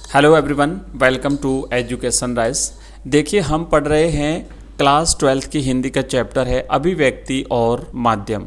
Hello everyone, welcome to Education Rise. देखिए, हम पढ़ रहे हैं क्लास 12 की हिंदी का चैप्टर है अभिव्यक्ति और माध्यम।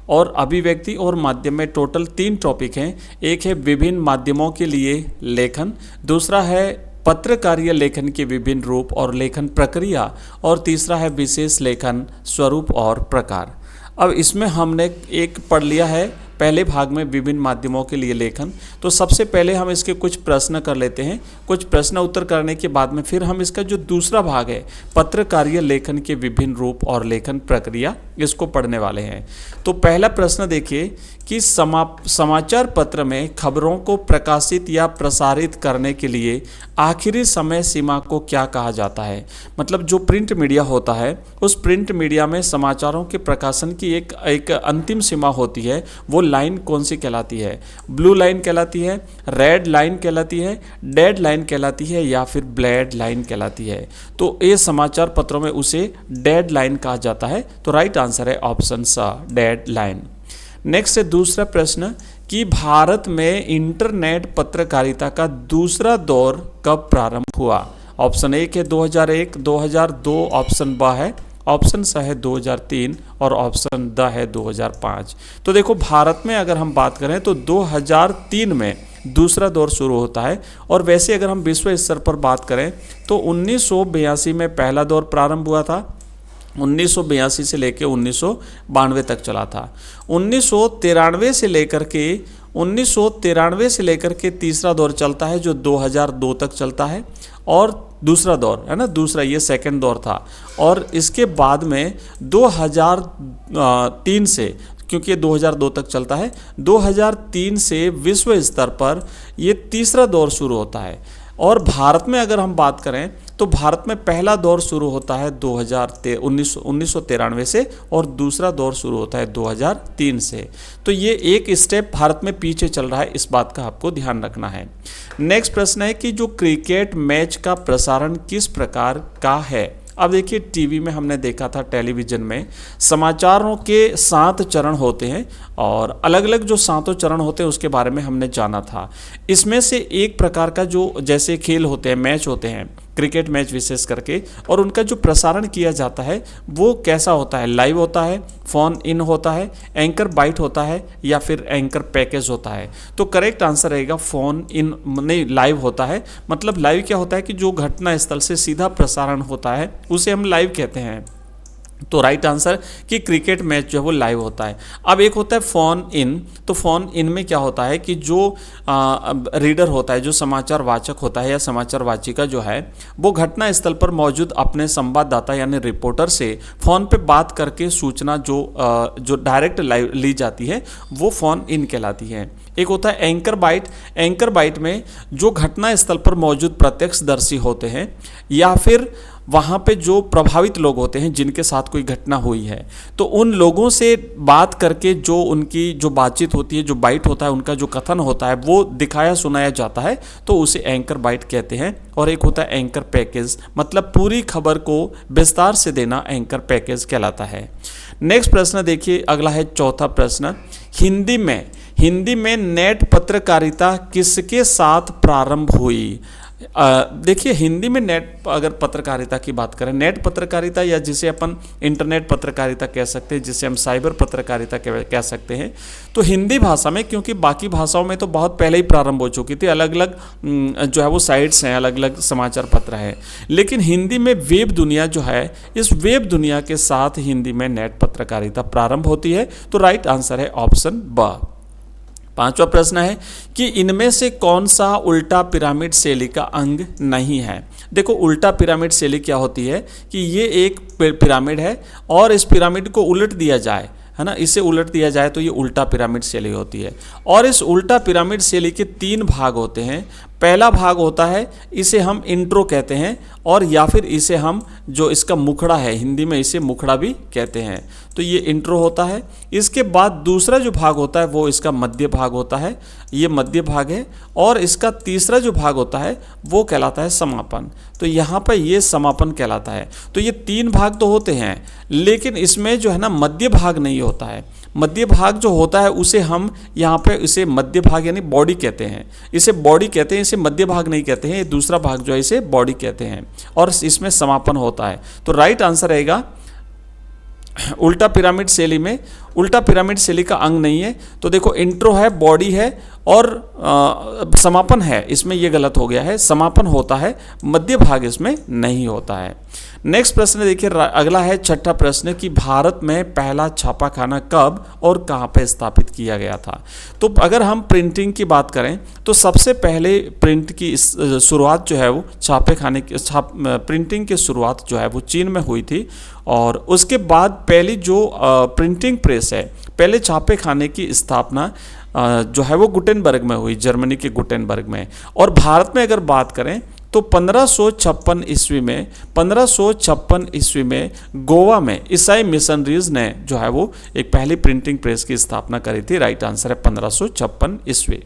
और अभिव्यक्ति और माध्यम में टोटल 3 टॉपिक हैं। एक है विभिन्न माध्यमों के लिए लेखन, दूसरा है पत्रकारीय लेखन के विभिन्न रूप और लेखन प्रक्रिया, और तीसरा है विशेष लेखन स्वरूप और प्रकार। अब इसमें हमने एक पढ़ लिया है पहले भाग में विभिन्न माध्यमों के लिए लेखन। तो सबसे पहले हम इसके कुछ प्रश्न कर लेते हैं। कुछ प्रश्न उत्तर करने के बाद में फिर हम इसका जो दूसरा भाग है पत्रकारीय लेखन के विभिन्न रूप और लेखन प्रक्रिया, इसको पढ़ने वाले हैं। तो पहला प्रश्न देखिए कि समाचार पत्र में खबरों को प्रकाशित या प्रसारित करने के लिए आखिरी समय सीमा को क्या कहा जाता है। मतलब जो प्रिंट मीडिया होता है, उस प्रिंट मीडिया में समाचारों के प्रकाशन की एक अंतिम सीमा होती है। वो लाइन कौन सी कहलाती है? ब्लू लाइन कहलाती है, रेड लाइन कहलाती है, डेड लाइन कहलाती है, या फिर ब्लैड लाइन कहलाती है। तो ये समाचार पत्रों में उसे डेड लाइन कहा जाता है। तो राइट आंसर है ऑप्शन सा, डेड लाइन। नेक्स्ट है दूसरा प्रश्न कि भारत में इंटरनेट पत्रकारिता का दूसरा दौर कब प्रारंभ हुआ। ऑप्शन एक है 2001, 2002, ऑप्शन ब है, ऑप्शन स है 2003, और ऑप्शन द है 2005। तो देखो, भारत में अगर हम बात करें तो 2003 में दूसरा दौर शुरू होता है। और वैसे अगर हम विश्व स्तर पर बात करें तो 1982 में पहला दौर प्रारंभ हुआ था। 1982 से लेकर 1992 तक चला था। 1993 से लेकर के तीसरा दौर चलता है जो 2002 तक चलता है। और दूसरा दौर है ना, दूसरा ये सेकंड दौर था। और इसके बाद में 2003 से, क्योंकि ये 2002 तक चलता है, 2003 से विश्व स्तर पर ये तीसरा दौर शुरू होता है। और भारत में अगर हम बात करें तो भारत में पहला दौर शुरू होता है 1993 से, और दूसरा दौर शुरू होता है 2003 से। तो ये एक स्टेप भारत में पीछे चल रहा है, इस बात का आपको ध्यान रखना है। नेक्स्ट प्रश्न है कि जो क्रिकेट मैच का प्रसारण किस प्रकार का है। अब देखिए, टीवी में हमने देखा था, टेलीविज़न में समाचारों के 7 चरण होते हैं, और अलग अलग जो 7 चरण होते हैं उसके बारे में हमने जाना था। इसमें से एक प्रकार का जो जैसे खेल होते हैं, मैच होते हैं, क्रिकेट मैच विशेष करके, और उनका जो प्रसारण किया जाता है वो कैसा होता है? लाइव होता है, फोन इन होता है, एंकर बाइट होता है, या फिर एंकर पैकेज होता है। तो करेक्ट आंसर रहेगा फोन इन, नहीं, लाइव होता है। मतलब लाइव क्या होता है कि जो घटना स्थल से सीधा प्रसारण होता है उसे हम लाइव कहते हैं। तो राइट आंसर कि क्रिकेट मैच जो है वो लाइव होता है। अब एक होता है फोन इन। तो फोन इन में क्या होता है कि जो रीडर होता है, जो समाचार वाचक होता है या समाचार वाचिका जो है, वो घटना स्थल पर मौजूद अपने संवाददाता यानी रिपोर्टर से फ़ोन पे बात करके सूचना जो डायरेक्ट लाइव ली जाती है वो फ़ोन इन कहलाती है। एक होता है एंकर बाइट। एंकर बाइट में जो घटना स्थल पर मौजूद प्रत्यक्षदर्शी होते हैं या फिर वहाँ पे जो प्रभावित लोग होते हैं जिनके साथ कोई घटना हुई है, तो उन लोगों से बात करके जो उनकी जो बातचीत होती है, जो बाइट होता है, उनका जो कथन होता है वो दिखाया सुनाया जाता है, तो उसे एंकर बाइट कहते हैं। और एक होता है एंकर पैकेज, मतलब पूरी खबर को विस्तार से देना एंकर पैकेज कहलाता है। नेक्स्ट प्रश्न देखिए, अगला है चौथा प्रश्न। हिंदी में नेट पत्रकारिता किसके साथ प्रारंभ हुई। देखिए, हिंदी में नेट अगर पत्रकारिता की बात करें, नेट पत्रकारिता या जिसे अपन इंटरनेट पत्रकारिता कह सकते हैं, जिसे हम साइबर पत्रकारिता कह सकते हैं, तो हिंदी भाषा में, क्योंकि बाकी भाषाओं में तो बहुत पहले ही प्रारंभ हो चुकी थी, अलग अलग जो है वो साइट्स हैं, अलग अलग समाचार पत्र हैं, लेकिन हिंदी में वेब दुनिया जो है, इस वेब दुनिया के साथ हिंदी में नेट पत्रकारिता प्रारंभ होती है। तो राइट आंसर है ऑप्शन ब। पांचवा प्रश्न है कि इनमें से कौन सा उल्टा पिरामिड शैली का अंग नहीं है। देखो, उल्टा पिरामिड शैली क्या होती है कि ये एक पिरामिड है और इस पिरामिड को उलट दिया जाए, है ना, इसे उलट दिया जाए तो ये उल्टा पिरामिड शैली होती है। और इस उल्टा पिरामिड शैली के 3 भाग होते हैं। पहला भाग होता है, इसे हम इंट्रो कहते हैं, और या फिर इसे हम जो इसका मुखड़ा है, हिंदी में इसे मुखड़ा भी कहते हैं। तो ये इंट्रो होता है। इसके बाद दूसरा जो भाग होता है वो इसका मध्य भाग होता है, ये मध्य भाग है। और इसका तीसरा जो भाग होता है वो कहलाता है समापन। तो यहाँ पर ये समापन कहलाता है। तो ये 3 भाग तो होते हैं, लेकिन इसमें जो है ना मध्य भाग नहीं होता है। मध्य भाग जो होता है उसे हम यहाँ पे इसे मध्य भाग यानी बॉडी कहते हैं, इसे बॉडी कहते हैं, इसे मध्य भाग नहीं कहते हैं, ये दूसरा भाग जो है इसे बॉडी कहते हैं और इसमें समापन होता है। तो राइट आंसर रहेगा उल्टा पिरामिड शैली में, उल्टा पिरामिड शैली का अंग नहीं है। तो देखो इंट्रो है, बॉडी है और समापन है, इसमें ये गलत हो गया है, समापन होता है, मध्य भाग इसमें नहीं होता है। नेक्स्ट प्रश्न देखिए, अगला है छठा प्रश्न कि भारत में पहला छापाखाना कब और कहाँ पे स्थापित किया गया था। तो अगर हम प्रिंटिंग की बात करें तो सबसे पहले प्रिंट की शुरुआत जो है वो छापेखाने की प्रिंटिंग की शुरुआत जो है वो चीन में हुई थी और उसके बाद पहली जो प्रिंटिंग प्रेस है, पहले छापे खाने की स्थापना जो है वो गुटेनबर्ग में हुई, जर्मनी के गुटेनबर्ग में। और भारत में अगर बात करें तो 1556 ईस्वी में गोवा में ईसाई मिशनरीज ने जो है वो एक पहली प्रिंटिंग प्रेस की स्थापना करी थी। राइट आंसर है 1556 ईस्वी।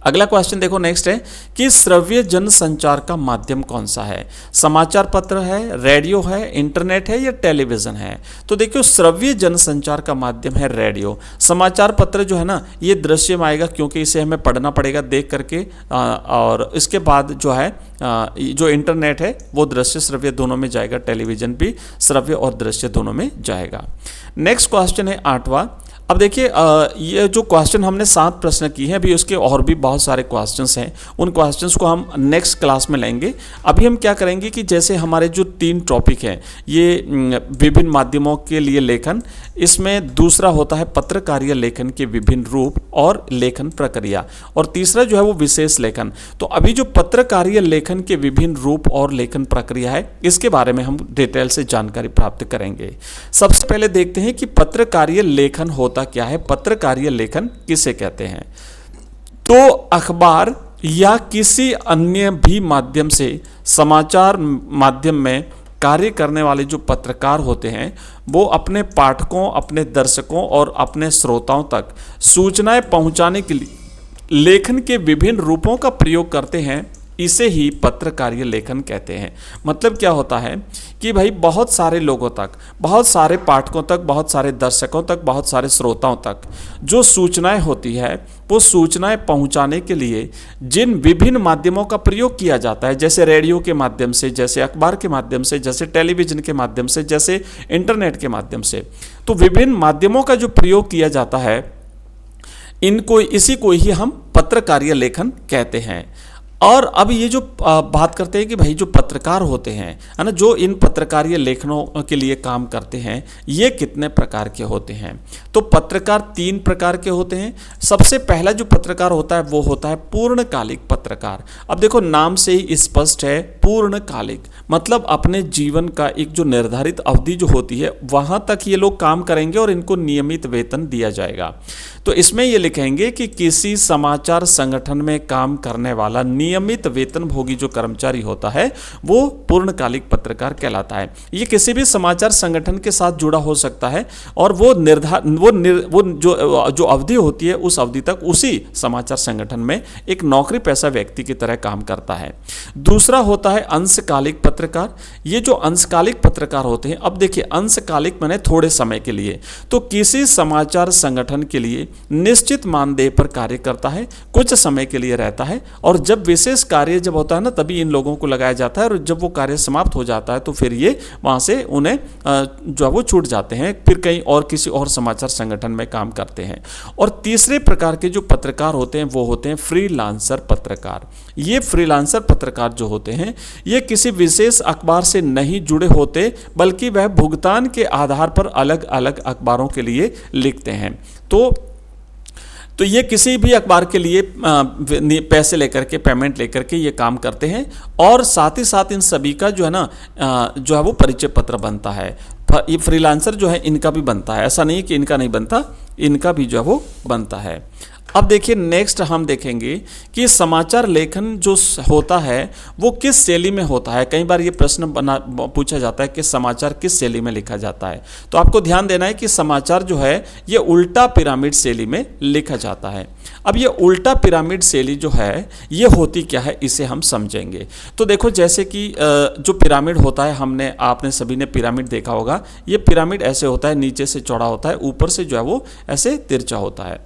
अगला क्वेश्चन देखो, नेक्स्ट है कि श्रव्य जनसंचार का माध्यम कौन सा है। समाचार पत्र है, रेडियो है, इंटरनेट है या टेलीविजन है। तो देखियो श्रव्य जनसंचार का माध्यम है रेडियो। समाचार पत्र जो है ना ये दृश्य में आएगा क्योंकि इसे हमें पढ़ना पड़ेगा देख करके, और इसके बाद जो है जो इंटरनेट है वो दृश्य श्रव्य दोनों में जाएगा, टेलीविजन भी श्रव्य और दृश्य दोनों में जाएगा। नेक्स्ट क्वेश्चन है 8वां। अब देखिए ये जो क्वेश्चन हमने 7 प्रश्न की हैं, अभी उसके और भी बहुत सारे क्वेश्चंस हैं, उन क्वेश्चंस को हम नेक्स्ट क्लास में लेंगे। अभी हम क्या करेंगे कि जैसे हमारे जो 3 टॉपिक हैं ये विभिन्न माध्यमों के लिए लेखन, इसमें दूसरा होता है पत्रकारीय लेखन के विभिन्न रूप और लेखन प्रक्रिया, और तीसरा जो है वो विशेष लेखन। तो अभी जो पत्रकारीय लेखन के विभिन्न रूप और लेखन प्रक्रिया है इसके बारे में हम डिटेल से जानकारी प्राप्त करेंगे। सबसे पहले देखते हैं कि पत्रकारीय लेखन होता क्या है, पत्रकारीय लेखन किसे कहते हैं। तो अखबार या किसी अन्य भी माध्यम से समाचार माध्यम में कार्य करने वाले जो पत्रकार होते हैं वो अपने पाठकों, अपने दर्शकों और अपने श्रोताओं तक सूचनाएं पहुंचाने के लिए लेखन के विभिन्न रूपों का प्रयोग करते हैं, इसे ही पत्रकारीय लेखन कहते हैं। मतलब क्या होता है कि भाई बहुत सारे लोगों तक, बहुत सारे पाठकों तक, बहुत सारे दर्शकों तक, बहुत सारे श्रोताओं तक जो सूचनाएं होती है वो सूचनाएं पहुंचाने के लिए जिन विभिन्न माध्यमों का प्रयोग किया जाता है, जैसे रेडियो के माध्यम से, जैसे अखबार के माध्यम से, जैसे टेलीविजन के माध्यम से, जैसे इंटरनेट के माध्यम से, तो विभिन्न माध्यमों का जो प्रयोग किया जाता है इसी को ही हम पत्रकारीय लेखन कहते हैं। और अब ये जो बात करते हैं कि भाई जो पत्रकार होते हैं है ना, जो इन पत्रकारीय लेखनों के लिए काम करते हैं ये कितने प्रकार के होते हैं। तो पत्रकार 3 प्रकार के होते हैं। सबसे पहला जो पत्रकार होता है वो होता है पूर्णकालिक पत्रकार। अब देखो नाम से ही स्पष्ट है, पूर्णकालिक मतलब अपने जीवन का एक जो निर्धारित अवधि जो होती है वहां तक ये लोग काम करेंगे और इनको नियमित वेतन दिया जाएगा। तो इसमें ये लिखेंगे कि किसी समाचार संगठन में काम करने वाला नियमित वेतनभोगी जो कर्मचारी होता है वो पूर्णकालिक पत्रकार कहलाता है। ये किसी भी समाचार संगठन के साथ जुड़ा हो सकता है और वो जो अवधि होती है उस अवधि तक उसी समाचार संगठन में एक नौकरी पेशा व्यक्ति की तरह काम करता है। दूसरा होता है अंशकालिक पत्रकार। ये जो अंशकालिक पत्रकार होते हैं, अब देखिए अंशकालिक माने थोड़े समय के लिए, तो किसी समाचार संगठन के लिए निश्चित मानदेय पर कार्य करता है, कुछ समय के लिए रहता है और जब विशेष कार्य जब होता है ना तभी इन लोगों को लगाया जाता है और जब वो कार्य समाप्त हो जाता है तो फिर ये वहाँ से उन्हें जो है वो छूट जाते हैं, फिर कहीं और किसी और समाचार संगठन में काम करते हैं। और तीसरे प्रकार के जो पत्रकार होते हैं वो होते हैं फ्रीलांसर पत्रकार। ये फ्रीलांसर पत्रकार जो होते हैं ये किसी विशेष अखबार से नहीं जुड़े होते बल्कि वह भुगतान के आधार पर अलग अलग अखबारों के लिए लिखते हैं। तो ये किसी भी अखबार के लिए पैसे लेकर के, पेमेंट लेकर के ये काम करते हैं और साथ ही साथ इन सभी का जो है ना जो है वो परिचय पत्र बनता है। ये फ्रीलांसर जो है इनका भी बनता है, ऐसा नहीं कि इनका नहीं बनता, इनका भी जो है वो बनता है। अब देखिए नेक्स्ट हम देखेंगे कि समाचार लेखन जो होता है वो किस शैली में होता है। कई बार ये प्रश्न पूछा जाता है कि समाचार किस शैली में लिखा जाता है। तो आपको ध्यान देना है कि समाचार जो है ये उल्टा पिरामिड शैली में लिखा जाता है। अब ये उल्टा पिरामिड शैली जो है ये होती क्या है, इसे हम समझेंगे। तो देखो जैसे कि जो पिरामिड होता है, आपने सभी ने पिरामिड देखा होगा। ये पिरामिड ऐसे होता है, नीचे से चौड़ा होता है, ऊपर से जो है वो ऐसे तिरछा होता है,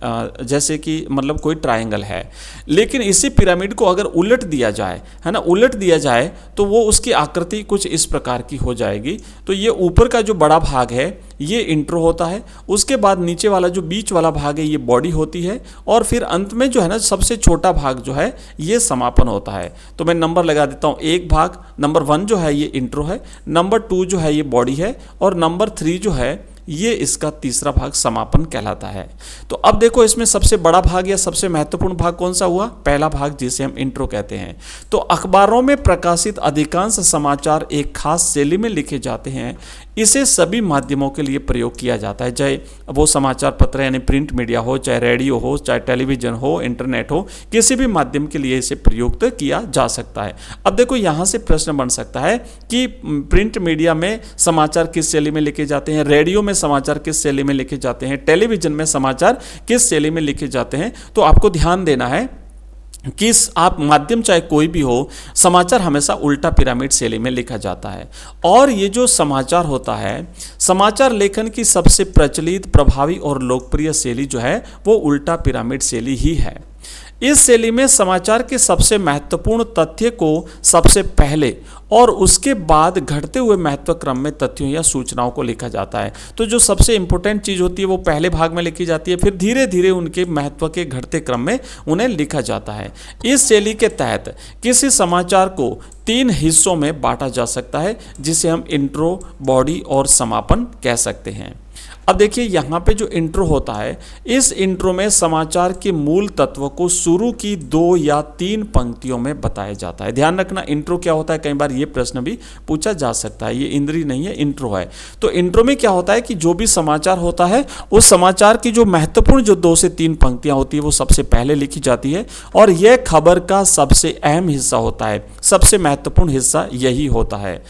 जैसे कि मतलब कोई ट्रायंगल है। लेकिन इसी पिरामिड को अगर उलट दिया जाए, है ना, उलट दिया जाए तो वो उसकी आकृति कुछ इस प्रकार की हो जाएगी। तो ये ऊपर का जो बड़ा भाग है ये इंट्रो होता है, उसके बाद नीचे वाला जो बीच वाला भाग है ये बॉडी होती है, और फिर अंत में जो है ना सबसे छोटा भाग जो है ये समापन होता है। तो मैं नंबर लगा देता हूँ। एक भाग नंबर 1 जो है ये इंट्रो है, नंबर 2 जो है ये बॉडी है, और नंबर 3 जो है ये इसका तीसरा भाग समापन कहलाता है। तो अब देखो इसमें सबसे बड़ा भाग या सबसे महत्वपूर्ण भाग कौन सा हुआ? पहला भाग, जिसे हम इंट्रो कहते हैं। तो अखबारों में प्रकाशित अधिकांश समाचार एक खास शैली में लिखे जाते हैं। इसे सभी माध्यमों के लिए प्रयोग किया जाता है, चाहे वो समाचार पत्र यानी प्रिंट मीडिया हो, चाहे रेडियो हो, चाहे टेलीविजन हो, इंटरनेट हो, किसी भी माध्यम के लिए इसे प्रयुक्त किया जा सकता है। अब देखो यहाँ से प्रश्न बन सकता है कि प्रिंट मीडिया में समाचार किस शैली में लिखे जाते हैं, रेडियो में समाचार किस शैली में लिखे जाते हैं, टेलीविजन में समाचार किस शैली में लिखे जाते हैं। तो आपको ध्यान देना है कि आप माध्यम चाहे कोई भी हो, समाचार हमेशा उल्टा पिरामिड शैली में लिखा जाता है। और ये जो समाचार होता है, समाचार लेखन की सबसे प्रचलित, प्रभावी और लोकप्रिय शैली जो है वो उल्टा पिरामिड शैली ही है। इस शैली में समाचार के सबसे महत्वपूर्ण तथ्य को सबसे पहले और उसके बाद घटते हुए महत्व क्रम में तथ्यों या सूचनाओं को लिखा जाता है। तो जो सबसे इंपॉर्टेंट चीज़ होती है वो पहले भाग में लिखी जाती है, फिर धीरे धीरे उनके महत्व के घटते क्रम में उन्हें लिखा जाता है। इस शैली के तहत किसी समाचार को 3 हिस्सों में बांटा जा सकता है, जिसे हम इंट्रो, बॉडी और समापन कह सकते हैं। अब देखिए यहाँ पे जो इंट्रो होता है, इस इंट्रो में समाचार के मूल तत्व को शुरू की 2 या 3 पंक्तियों में बताया जाता है। ध्यान रखना इंट्रो क्या होता है, कई बार ये प्रश्न भी पूछा जा सकता है। ये इंद्री नहीं है, इंट्रो है। तो इंट्रो में क्या होता है कि जो भी समाचार होता है उस समाचार की जो महत्वपूर्ण जो 2 से 3 पंक्तियां होती है वो सबसे पहले लिखी जाती है, और यह खबर का सबसे अहम हिस्सा होता है, सबसे महत्वपूर्ण हिस्सा यही होता है,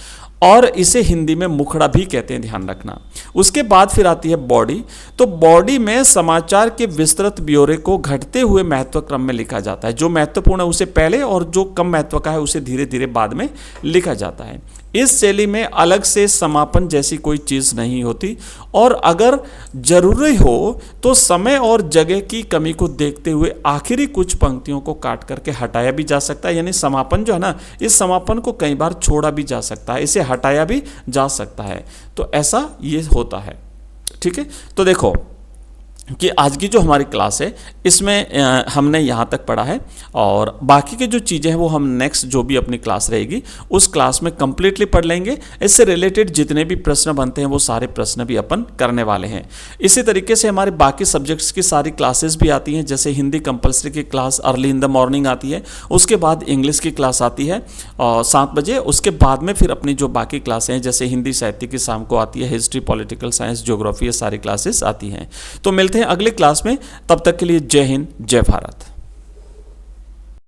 और इसे हिंदी में मुखड़ा भी कहते हैं, ध्यान रखना। उसके बाद फिर आती है बॉडी। तो बॉडी में समाचार के विस्तृत ब्यौरे को घटते हुए महत्व क्रम में लिखा जाता है। जो महत्वपूर्ण है उसे पहले और जो कम महत्व का है उसे धीरे धीरे बाद में लिखा जाता है। इस शैली में अलग से समापन जैसी कोई चीज़ नहीं होती, और अगर जरूरी हो तो समय और जगह की कमी को देखते हुए आखिरी कुछ पंक्तियों को काट करके हटाया भी जा सकता है। यानी समापन जो है ना, इस समापन को कई बार छोड़ा भी जा सकता है, इसे हटाया भी जा सकता है। तो ऐसा ये होता है, ठीक है। तो देखो कि आज की जो हमारी क्लास है इसमें हमने यहाँ तक पढ़ा है, और बाकी के जो चीज़ें हैं वो हम नेक्स्ट जो भी अपनी क्लास रहेगी उस क्लास में कम्प्लीटली पढ़ लेंगे। इससे रिलेटेड जितने भी प्रश्न बनते हैं वो सारे प्रश्न भी अपन करने वाले हैं। इसी तरीके से हमारे बाकी सब्जेक्ट्स की सारी क्लासेस भी आती हैं, जैसे हिंदी कंपलसरी की class early in the morning आती है, उसके बाद इंग्लिश की क्लास आती है 7 बजे, उसके बाद में फिर अपनी जो बाकी क्लासें हैं जैसे हिंदी साहित्य की शाम को आती है, हिस्ट्री, पॉलिटिकल साइंस, ज्योग्राफी, ये सारी क्लासेस आती हैं। तो मिलते हैं अगले क्लास में, तब तक के लिए जय हिंद, जय भारत।